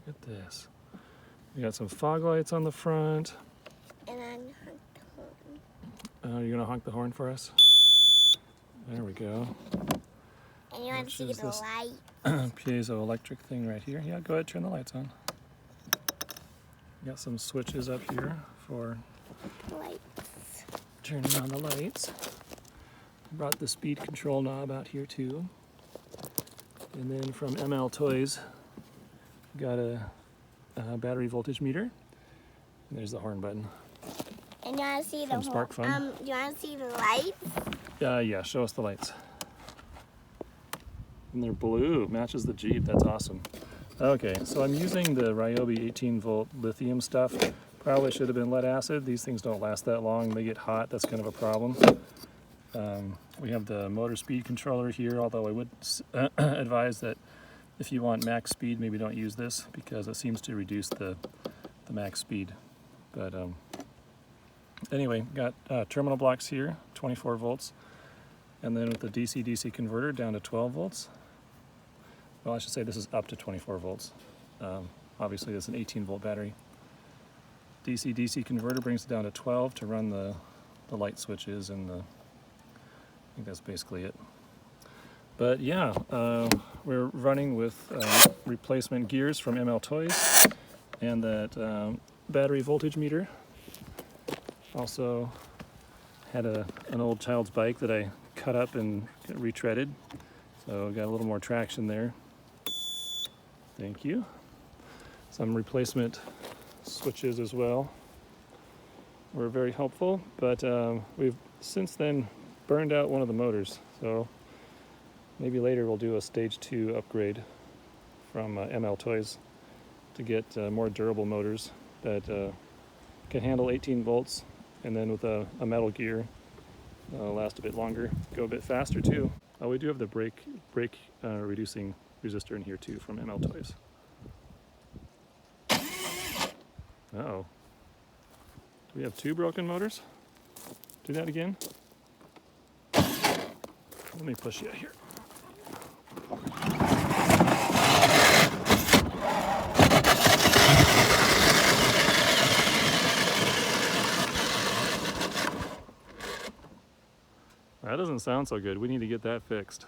Look at this. We got some fog lights on the front. And I'm honk the horn. You're gonna honk the horn for us? There we go. And you want to see is the this? light? Piezoelectric thing right here. Yeah, go ahead, turn the lights on. Got some switches up here for Lights. turning on the lights. Brought the speed control knob out here too. And then from MLToys, got a battery voltage meter. And there's the horn button. And you want to see From the Spark Fun. you want to see the lights? Yeah, show us the lights. And they're blue, matches the Jeep, that's awesome. Okay, so I'm using the Ryobi 18-volt lithium stuff. Probably should have been lead acid. These things don't last that long. They get hot, that's kind of a problem. We have the motor speed controller here, although I would advise that if you want max speed, maybe don't use this because it seems to reduce the max speed. But anyway, got terminal blocks here, 24 volts. And then with the DC-DC converter down to 12 volts. Well, I should say this is up to 24 volts. Obviously, it's an 18-volt battery. DC-DC converter brings it down to 12 to run the light switches and I think that's basically it. But yeah, we're running with replacement gears from MLToys and that battery voltage meter. Also had an old child's bike that I cut up and retreaded, so got a little more traction there. Thank you. Some replacement switches as well were very helpful, but we've since then burned out one of the motors, so maybe later we'll do a stage 2 upgrade from MLToys to get more durable motors that can handle 18 volts, and then with a metal gear last a bit longer, go a bit faster too. Oh, we do have the brake reducing resistor in here too from MLToys. Uh-oh. Do we have 2 broken motors? Do that again. Let me push you out here. That doesn't sound so good. We need to get that fixed.